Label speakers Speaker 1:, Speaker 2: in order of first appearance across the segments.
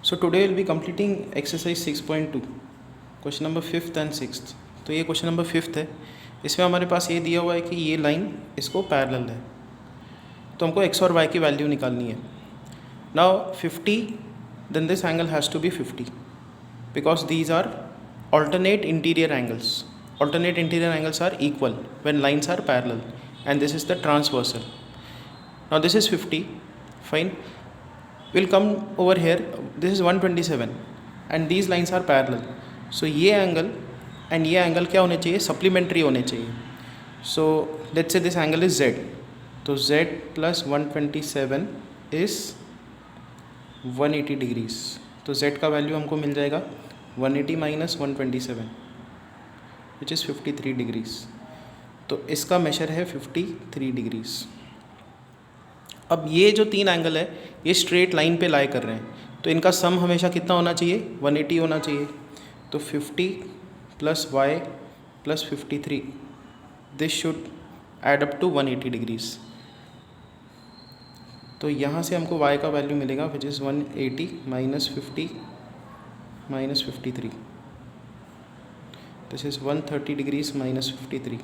Speaker 1: So today we'll be completing exercise 6.2 question number 5th and 6th। तो ये question number 5th है। इसमें हमारे पास ये दिया हुआ है कि ये लाइन इसको पैरेलल है, तो हमको x और y की वैल्यू निकालनी है। Now 50 then this angle has to be 50 because these are alternate interior angles. Alternate interior angles are equal when lines are parallel, and this is the transversal. Now this is 50, fine. We'll come over here, this is 127 and these lines are parallel. So ये angle and ये angle क्या होने चाहिए, supplementary होने चाहिए. So let's say this angle is Z, तो Z plus 127 is 180 degrees. तो Z का वैल्यू हमको मिल जाएगा 180 minus 127 which is 53 degrees. तो इसका मेजर है 53 डिग्रीज। अब ये जो तीन एंगल है ये स्ट्रेट लाइन पे लाई कर रहे हैं, तो इनका सम हमेशा कितना होना चाहिए, 180 होना चाहिए। तो 50 plus y plus 53 this should add up to 180 degrees. तो यहाँ से हमको y का वैल्यू मिलेगा which is 180 minus 50 minus 53, this is 130 degrees minus 53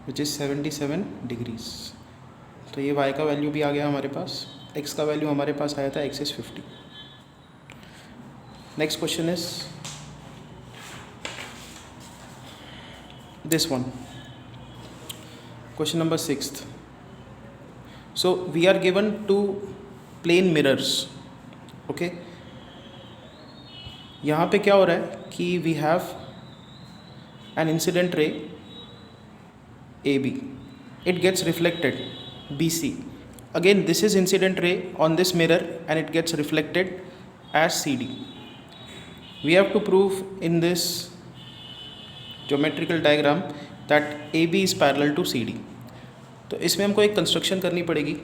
Speaker 1: which is 77 degrees. तो ये y का वैल्यू भी आ गया हमारे पास, x का वैल्यू हमारे पास आया था x is 50। Next question is this one, question number 6th। So we are given two plane mirrors, okay. यहाँ पे क्या हो रहा है कि we have an incident ray AB, it gets reflected BC. Again this is incident ray on this mirror and it gets reflected as CD. We have to prove in this geometrical diagram that AB is parallel to CD. तो इसमें हमको एक construction करनी पड़ेगी।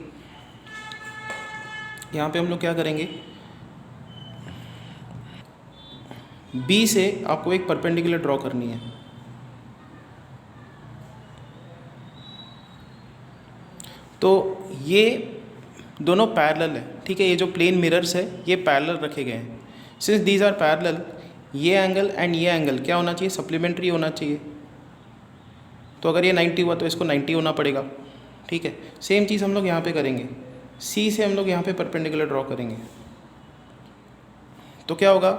Speaker 1: यहाँ पे हम लोग क्या करेंगे, B से आपको एक परपेंडिकुलर ड्रॉ करनी है। तो ये दोनों पैरेलल है, ठीक है। ये जो प्लेन मिरर्स है ये पैरेलल रखे गए हैं। सिंस दीज आर पैरेलल, ये एंगल एंड ये एंगल क्या होना चाहिए, सप्लीमेंट्री होना चाहिए। तो अगर ये 90 हुआ तो इसको 90 होना पड़ेगा, ठीक है। सेम चीज़ हम लोग यहाँ पे करेंगे, C से हम लोग यहाँ पे परपेंडिकुलर ड्रॉ करेंगे। तो क्या होगा,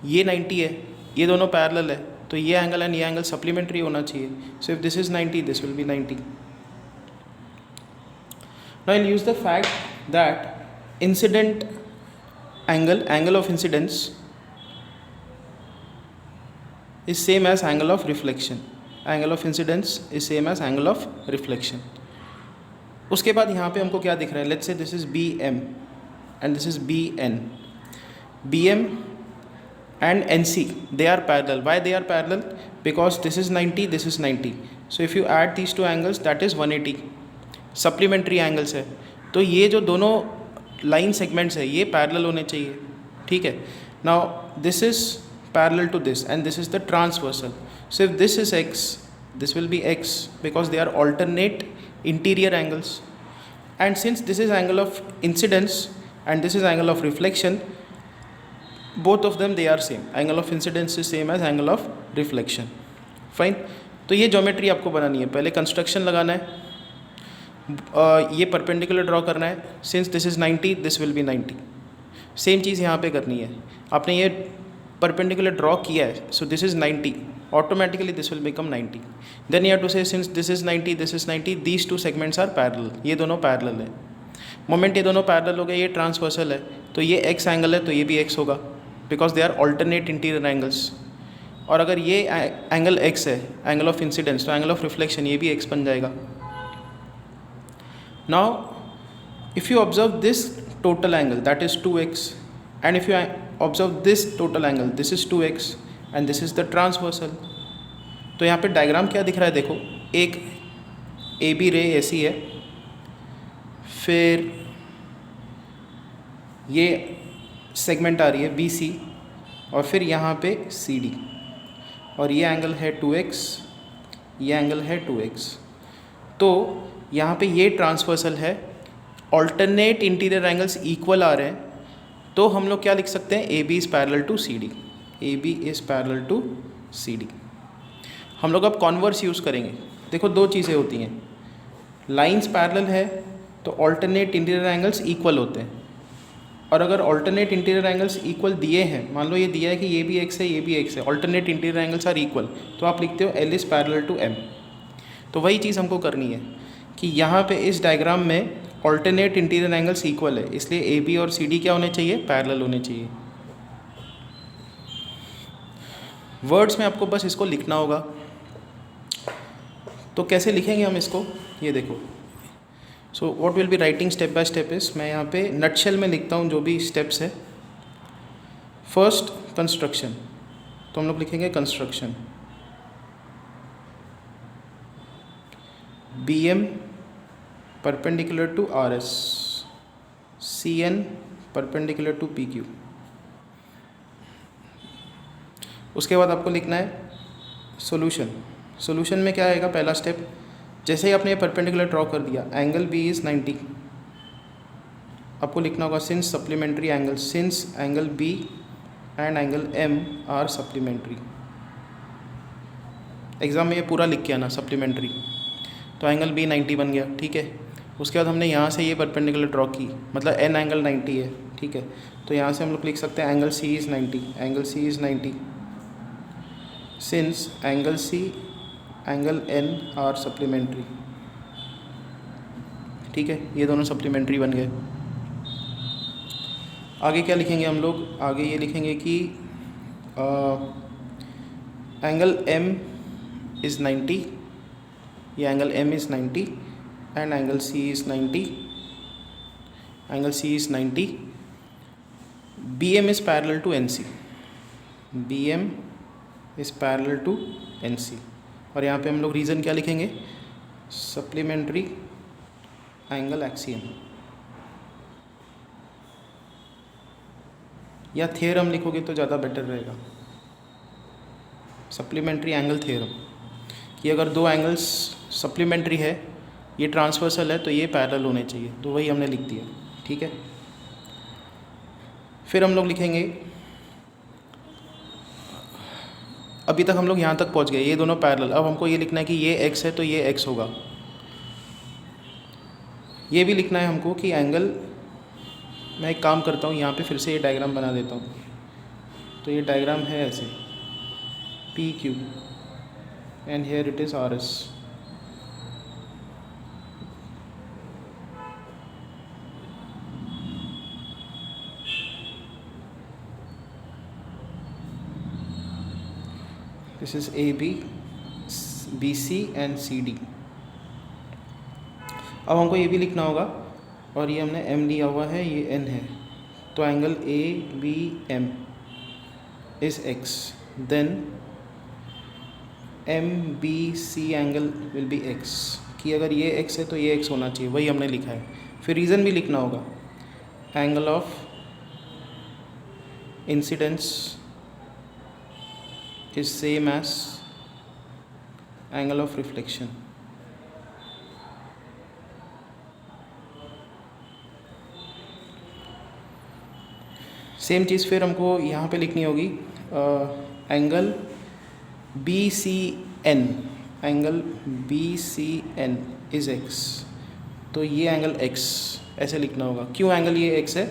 Speaker 1: ये 90 है, ये दोनों पैरेलल है, तो ये एंगल एंड ये एंगल सप्लीमेंट्री होना चाहिए। सो if this is 90 this will be 90। Now I'll use the fact that incident angle of incidence is same as angle of reflection. Angle of incidence is same as angle of reflection. उसके बाद यहाँ पे हमको क्या दिख रहा है, let's say this is BM and this is BN. BM and NC they are parallel. Why they are parallel? Because this is 90, this is 90. So if you add these two angles that is 180. Supplementary angles है, तो ये जो दोनों line segments है ये parallel होने चाहिए, ठीक है। Now this is parallel to this and this is the transversal. So if this is x this will be x because they are alternate interior angles, and since this is angle of incidence and this is angle of reflection, both of them they are same. Angle of incidence is same as angle of reflection, fine. तो ये geometry आपको बनानी है, पहले construction लगाना है, ये perpendicular draw करना है। Since this is 90 this will be 90। Same चीज़ यहाँ पे करनी है, आपने ये परपेंडिकुलर ड्रॉ किया है, so this is 90, automatically this will become 90। Then you have to say since this is 90 this is 90, these two segments are parallel, ये दोनों पैरेलल है। मोमेंट ये दोनों पैरेलल हो गए, ये ट्रांसवर्सल है, तो ये x एंगल है तो ये भी x होगा because they are alternate interior angles. और अगर ये एंगल x है, एंगल ऑफ इंसिडेंस, तो एंगल ऑफ रिफ्लेक्शन ये भी x बन जाएगा। Now if you observe this total angle that is 2x, and if you observe this total angle this is 2x and this is the transversal, तो यहाँ पे diagram क्या दिख रहा है, देखो एक AB रे ऐसी है, फिर ये सेगमेंट आ रही है BC और फिर यहाँ पे CD, और ये एंगल है 2x, ये एंगल है 2x। तो यहाँ पे ये ट्रांसवर्सल है ऑल्टरनेट इंटीरियर एंगल्स इक्वल आ रहे हैं तो हम लोग क्या लिख सकते हैं, A B is parallel to C D, A B is parallel to C D. हम लोग अब कॉन्वर्स यूज़ करेंगे। देखो दो चीज़ें होती हैं, लाइंस पैरेलल है तो ऑल्टरनेट इंटीरियर एंगल्स इक्वल होते हैं, और अगर ऑल्टरनेट इंटीरियर एंगल्स इक्वल दिए हैं, मान लो ये दिया है कि ये भी एक्स है ये भी एक्स है, alternate interior angles are equal, तो आप लिखते हो L is parallel to M. तो वही चीज़ हमको करनी है कि यहाँ पे इस डायग्राम में ऑल्टरनेट इंटीरियर एंगल्स इक्वल है, इसलिए ए बी और सी डी क्या होने चाहिए, पैरेलल होने चाहिए। वर्ड्स में आपको बस इसको लिखना होगा। तो कैसे लिखेंगे हम इसको, ये देखो। So what will be writing step by step is, मैं यहाँ पे नटशेल में लिखता हूँ जो भी स्टेप्स है। फर्स्ट कंस्ट्रक्शन, तो हम लोग लिखेंगे construction, B M perpendicular to R S, C N perpendicular to P Q. उसके बाद आपको लिखना है सॉल्यूशन। सॉल्यूशन में क्या आएगा, पहला स्टेप, जैसे ही आपने ये परपेंडिकुलर ड्रॉ कर दिया, एंगल बी इज़ 90, आपको लिखना होगा since supplementary angle, since angle B and angle M are supplementary. Exam में ये पूरा लिख के आना सप्लीमेंट्री, तो एंगल बी 90 बन गया, ठीक है। उसके बाद हमने यहाँ से ये परपेंडिकुलर ड्रॉ की, मतलब एन एंगल 90 है, ठीक है। तो यहाँ से हम लोग लिख सकते हैं angle C is 90, angle C is 90 since angle C angle N are supplementary, ठीक है। ये दोनों सप्लीमेंट्री बन गए। आगे क्या लिखेंगे हम लोग, आगे ये लिखेंगे कि एंगल एम इज़ 90, ये angle M is 90 and angle C is 90, angle C is 90, B M is parallel to N C, B M is parallel to N C. और यहाँ पे हम लोग रीज़न क्या लिखेंगे, सप्लीमेंट्री एंगल एक्सियम, या theorem लिखोगे तो ज़्यादा बेटर रहेगा, सप्लीमेंट्री एंगल थ्योरम, कि अगर दो एंगल्स सप्लीमेंट्री है, ये ट्रांसवर्सल है तो ये पैरेलल होने चाहिए, तो वही हमने लिख दिया, ठीक है। फिर हम लोग लिखेंगे, अभी तक हम लोग यहाँ तक पहुँच गए, ये दोनों पैरेलल। अब हमको ये लिखना है कि ये x है तो ये x होगा। ये भी लिखना है हमको कि एंगल, मैं एक काम करता हूँ, यहाँ पे फिर से ये डायग्राम बना देता हूँ। तो ये डायग्राम है ऐसे, P Q and here it is R S. This is A B, B C and C D. अब हमको ये भी लिखना होगा, और ये हमने m लिया हुआ है, ये n है, तो angle A B M is x, then M B C angle will be x, कि अगर ये x है तो ये x होना चाहिए, वही हमने लिखा है। फिर रीज़न भी लिखना होगा, angle of incidence is same as angle of reflection। Same चीज़ फिर हमको यहाँ पे लिखनी होगी, angle B C N, angle B C N is x, तो ये एंगल x ऐसे लिखना होगा। क्यों एंगल ये x है,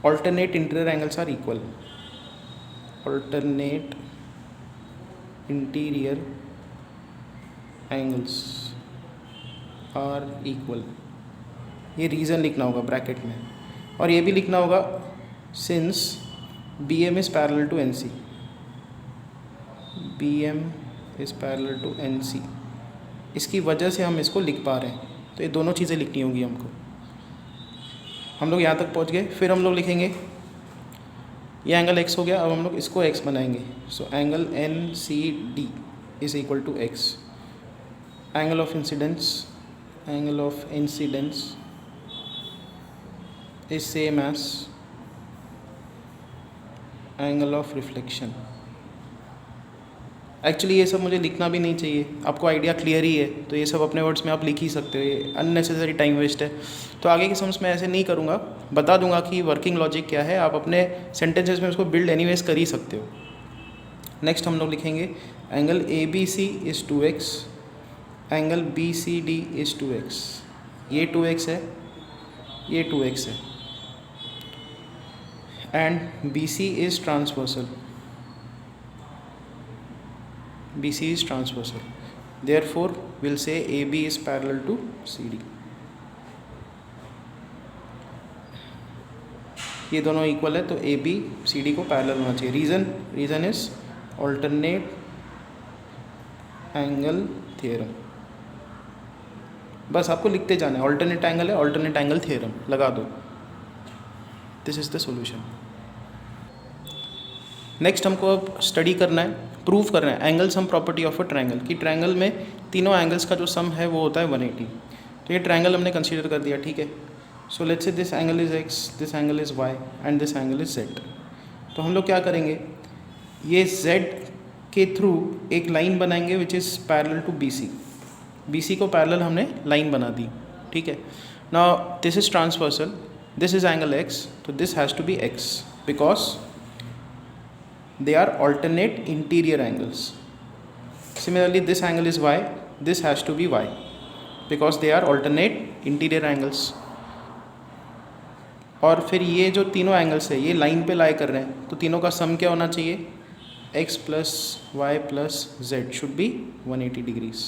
Speaker 1: alternate interior angles are equal, alternate interior angles are equal, ये रीज़न लिखना होगा ब्रैकेट में। और ये भी लिखना होगा since B M is parallel to N C, B M is parallel to N C, इसकी वजह से हम इसको लिख पा रहे हैं। तो ये दोनों चीज़ें लिखनी होगी हमको। हम लोग यहाँ तक पहुँच गए। फिर हम लोग लिखेंगे, ये एंगल x हो गया, अब हम लोग इसको x बनाएंगे। So angle N C D is equal to x, angle of incidence, angle of incidence is same as angle of reflection, actually ये सब मुझे लिखना भी नहीं चाहिए, आपको आइडिया क्लियर ही है, तो ये सब अपने वर्ड्स में आप लिख ही सकते हो, ये अननेसेसरी टाइम वेस्ट है। तो आगे के सम्स में ऐसे नहीं करूँगा, बता दूंगा कि वर्किंग लॉजिक क्या है, आप अपने सेंटेंसेस में उसको बिल्ड एनीवेज कर ही सकते हो। नेक्स्ट हम लोग लिखेंगे angle A B C is 2x, angle B C D is 2x, ये 2x है, ये 2x है, and B C is transversal, BC is transversal, therefore we'll say AB is parallel to CD। ये दोनों equal है तो AB CD को parallel होना चाहिए। Reason is alternate angle theorem, बस आपको लिखते जाना है, ऑल्टरनेट एंगल है, ऑल्टरनेट एंगल थ्योरम लगा दो, this is the solution. Next हमको अब स्टडी करना है, प्रूव करना है angle sum property of a triangle, कि ट्रायंगल में तीनों एंगल्स का जो सम है वो होता है 180। तो ये ट्रायंगल हमने कंसीडर कर दिया, ठीक है। So let's say this angle is x, this angle is y and this angle is z। तो हम लोग क्या करेंगे, ये z के थ्रू एक लाइन बनाएंगे which is parallel to BC, BC को पैरेलल हमने लाइन बना दी, ठीक है। Now this is transversal, this is angle x, तो this has to be x because they are alternate interior angles। Similarly this angle is y, this has to be y because they are alternate interior angles। और फिर ये जो तीनों angles है ये line पे लाई कर रहे हैं, तो तीनों का सम क्या होना चाहिए, x plus y plus z should be 180 degrees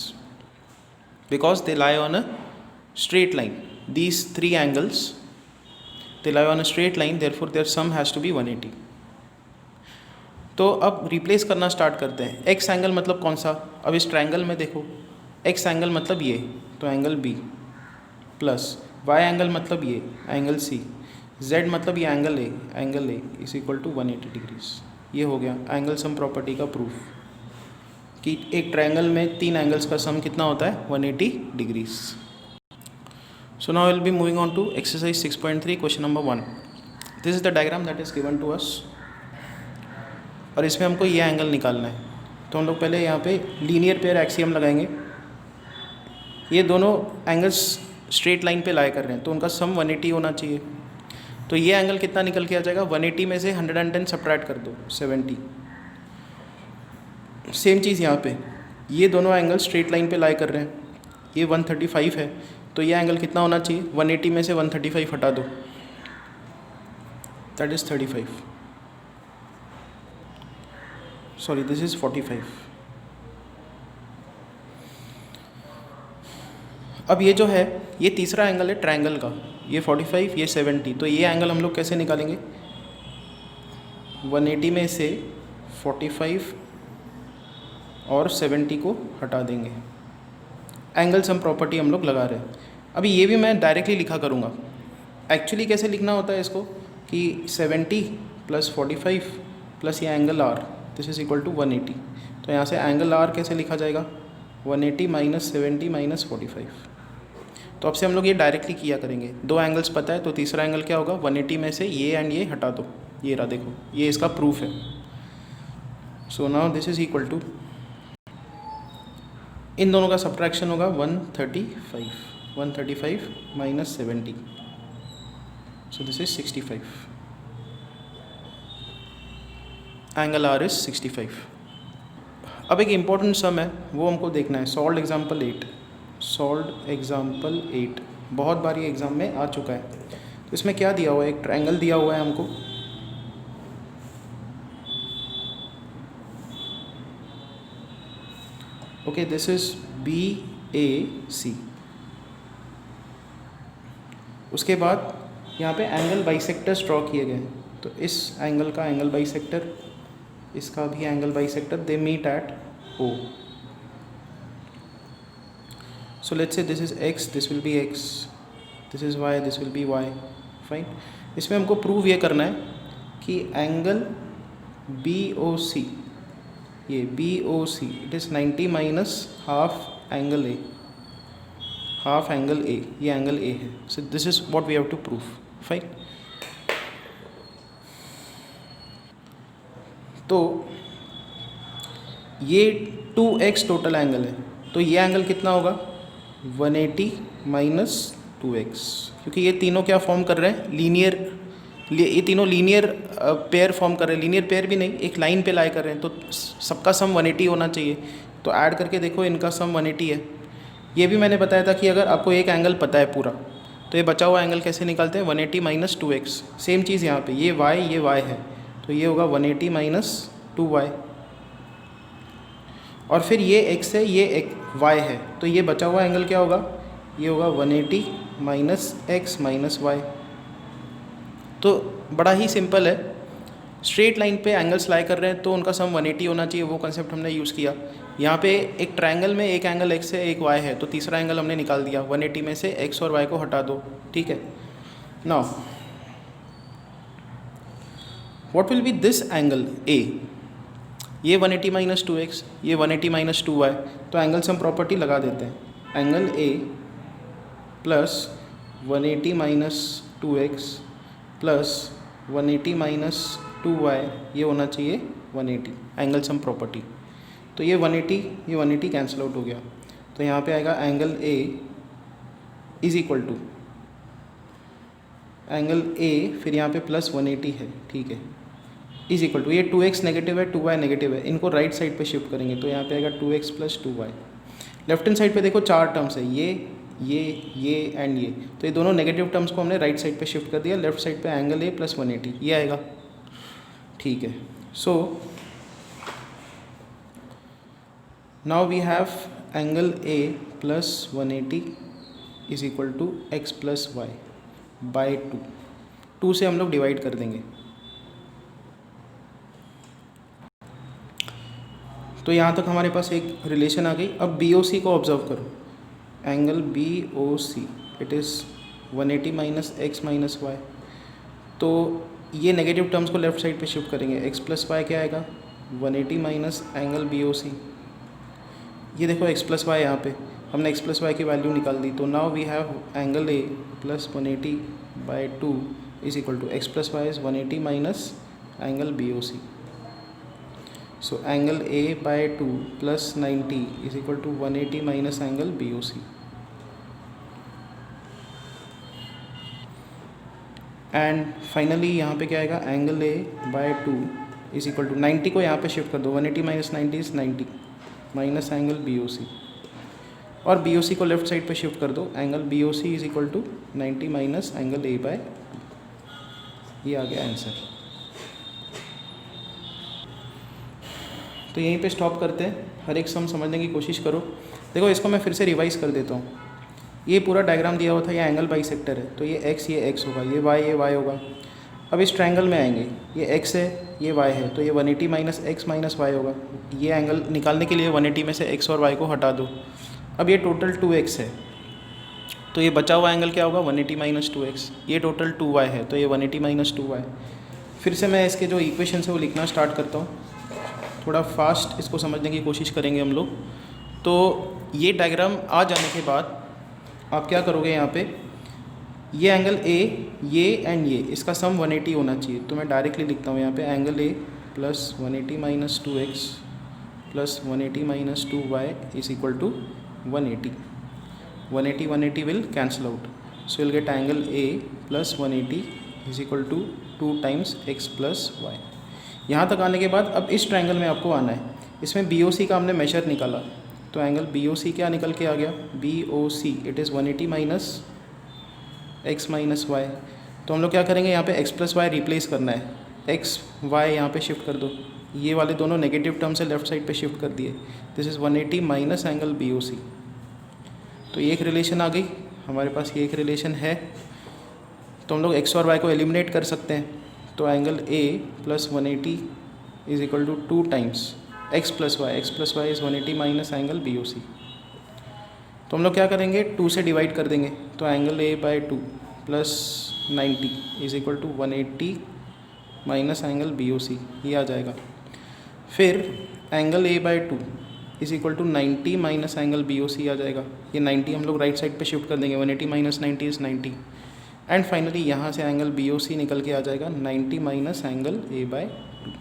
Speaker 1: because they lie on a straight line। These three angles they lie on a straight line, therefore their sum has to be 180। तो अब रिप्लेस करना start करते हैं। X angle मतलब कौन सा, अब इस ट्रायंगल में देखो, एक्स एंगल मतलब ये, तो angle B, plus Y angle मतलब ये एंगल सी, जेड मतलब ये angle A is equal to 180 degrees. ये हो गया एंगल सम प्रॉपर्टी का प्रूफ कि एक ट्रायंगल में तीन एंगल्स का सम कितना होता है, 180 degrees. So now will be moving on to exercise 6.3 question number 1। This is the diagram that is given to us, और इसमें हमको ये एंगल निकालना है। तो हम लोग पहले यहाँ पे लीनियर पेयर एक्सियम लगाएंगे, ये दोनों एंगल्स स्ट्रेट लाइन पे लाई कर रहे हैं तो उनका सम 180 होना चाहिए। तो ये एंगल कितना निकल के आ जाएगा, 180 में से 110 सब्ट्रैक्ट कर दो, 70। सेम चीज़ यहाँ पे, ये दोनों एंगल स्ट्रेट लाइन पे लाई कर रहे हैं, ये 135 है, तो ये एंगल कितना होना चाहिए, 180 में से 135 हटा दो, that is 35, sorry this is 45। अब ये जो है ये तीसरा एंगल है ट्रायंगल का, ये 45, ये 70, तो ये एंगल हम लोग कैसे निकालेंगे, 180 में से 45 और 70 को हटा देंगे, एंगल सम प्रॉपर्टी हम लोग लगा रहे हैं। अभी ये भी मैं डायरेक्टली लिखा करूँगा, एक्चुअली कैसे लिखना होता है इसको कि 70 + 45 प्लस ये angle R, this is equal to 180। तो यहाँ से एंगल आर कैसे लिखा जाएगा, 180 - 70 - 45। तो अब से हम लोग ये डायरेक्टली किया करेंगे, दो एंगल्स पता है तो तीसरा एंगल क्या होगा, 180 में से ये एंड ये हटा दो, ये रहा देखो, ये इसका प्रूफ है। So now this is equal to, इन दोनों का सब्ट्रैक्शन होगा 135 - 70, so this is 65, angle R is 65। अब एक इम्पॉर्टेंट सम है वो हमको देखना है, सॉल्व एग्जाम्पल 8, बहुत बार ये एग्ज़ाम में आ चुका है। तो इसमें क्या दिया हुआ है, एक ट्रायंगल दिया हुआ है हमको, ओके, दिस इज BAC। उसके बाद यहाँ पे एंगल बाइसेक्टर्स ड्रॉ किए गए हैं, तो इस एंगल का एंगल बाइसेक्टर, इसका भी angle bisector, they meet at O। So let's say this is x, this will be x, this is y, this will be y, fine। इसमें हमको प्रूव ये करना है कि एंगल BOC, ये BOC it is 90 minus half angle A, ये angle A है। So this is what we have to prove, fine. तो ये 2x टोटल एंगल है, तो ये एंगल कितना होगा 180 माइनस 2x, क्योंकि ये तीनों क्या फॉर्म कर रहे हैं लीनियर, ये तीनों लीनियर पेयर फॉर्म कर रहे हैं, लीनियर पेयर भी नहीं, एक लाइन पे लाई कर रहे हैं, तो सबका सम 180 होना चाहिए। तो ऐड करके देखो इनका सम 180 है। ये भी मैंने बताया था कि अगर आपको एक एंगल पता है पूरा, तो ये बचा हुआ एंगल कैसे निकालते हैं 180 माइनस 2x। सेम चीज़ यहाँ पे, ये y है, तो ये होगा 180 माइनस 2y, और फिर ये x है, ये y है, तो ये बचा हुआ एंगल क्या होगा, ये होगा 180 माइनस x माइनस y। तो बड़ा ही सिंपल है, स्ट्रेट लाइन पे एंगल्स लाई कर रहे हैं तो उनका सम 180 होना चाहिए, वो कंसेप्ट हमने यूज़ किया। यहाँ पे एक ट्रायंगल में एक एंगल x है एक y है, तो तीसरा एंगल हमने निकाल दिया, 180 में से x और y को हटा दो, ठीक है। Now what will be this angle a, ये 180 माइनस 2x, ये 180 माइनस 2y, तो एंगल सम प्रॉपर्टी लगा देते हैं, angle a plus 180 minus 2x plus 180 minus 2y, ये होना चाहिए 180, एंगल सम प्रॉपर्टी। तो ये 180 कैंसिल आउट हो गया, तो यहाँ पे आएगा angle A is equal to angle A, फिर यहाँ पे प्लस 180 है, ठीक है, इज़ इक्वल टू, ये 2x नेगेटिव है 2y नेगेटिव है, इनको राइट साइड पे शिफ्ट करेंगे, तो यहाँ पे आएगा 2x plus 2y। Left hand side पे देखो चार टर्म्स है, ये एंड ये, तो ये दोनों नेगेटिव टर्म्स को हमने राइट साइड पे शिफ्ट कर दिया, लेफ्ट साइड पे एंगल A प्लस 180 ये आएगा, ठीक है। So now we have angle A plus 180 is equal to x plus Y by 2 से हम लोग डिवाइड कर देंगे। तो यहाँ तक हमारे पास एक रिलेशन आ गई। अब BOC को ऑब्जर्व करो, angle BOC it is 180 minus X minus Y, तो ये नेगेटिव टर्म्स को लेफ्ट साइड पे शिफ्ट करेंगे, x प्लस वाई क्या आएगा 180 माइनस एंगल BOC, ये देखो x प्लस वाई, यहाँ पे हमने x प्लस वाई की वैल्यू निकाल दी, तो now we have angle A plus 180 by 2 is equal to x plus Y is 180 minus angle BOC। So angle A by 2 plus 90 is equal to 180 minus angle BOC. And finally यहाँ पे क्या आएगा, angle A by 2 is equal to 90 को यहाँ पे shift कर दो, 180 minus 90 is 90 minus angle BOC, और BOC को लेफ्ट साइड पे शिफ्ट कर दो, angle BOC is equal to 90 minus angle A by 2, ये आ गया आंसर। तो यहीं पे स्टॉप करते हैं, हर एक सम समझने की कोशिश करो। देखो इसको मैं फिर से रिवाइज कर देता हूँ, ये पूरा डायग्राम दिया हुआ था, ये एंगल बाइसेक्टर है, तो ये x होगा, ये y होगा। अब इस ट्रायंगल में आएंगे, ये x है ये y है, तो ये 180 माइनस एक्स माइनस वाई होगा। ये एंगल निकालने के लिए 180 में से x और y को हटा दो। अब ये टोटल 2x है, तो ये बचा हुआ एंगल क्या होगा 180 माइनस 2x, ये टोटल 2y है, तो ये 180 माइनस 2y। फिर से मैं इसके जो इक्वेशन है वो लिखना स्टार्ट करता हूँ, थोड़ा फास्ट इसको समझने की कोशिश करेंगे हम लोग। तो ये डायग्राम आ जाने के बाद आप क्या करोगे, यहाँ पे ये एंगल A, ये एंड ये, इसका सम 180 होना चाहिए, तो मैं डायरेक्टली लिखता हूँ यहाँ पे angle A plus 180 minus 2x plus 180 minus 2y is equal to 180। 180 will cancel out, so will get angle A plus 180 is equal to 2 times x plus Y. यहाँ तक आने के बाद अब इस ट्रायंगल में आपको आना है, इसमें BOC का हमने मेजर निकाला, तो एंगल BOC क्या निकल के आ गया, BOC it is 180 minus X minus Y. तो हम लोग क्या करेंगे, यहाँ पे x प्लस वाई रिप्लेस करना है, x y यहाँ पे शिफ्ट कर दो, ये वाले दोनों नेगेटिव टर्म से लेफ्ट साइड पे शिफ्ट कर दिए, this is 180 minus angle BOC। तो ये एक रिलेशन आ गई हमारे पास, ये एक रिलेशन है, तो हम लोग x और y को एलिमिनेट कर सकते हैं। तो angle A plus 180 is equal to 2 times x plus Y is 180 minus angle BOC। तो हम लोग क्या करेंगे, 2 से डिवाइड कर देंगे, तो angle A by 2 plus 90 is equal to 180 minus angle BOC, ये आ जाएगा। फिर angle A by 2 is equal to 90 minus angle BOC आ जाएगा, ये 90 हम लोग राइट साइड पे शिफ्ट कर देंगे, 180 माइनस 90 इज़ 90, एंड फाइनली यहाँ से एंगल BOC निकल के आ जाएगा 90 minus angle A by 2।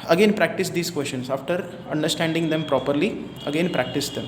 Speaker 1: Again practice these questions. After understanding them properly, again practice them.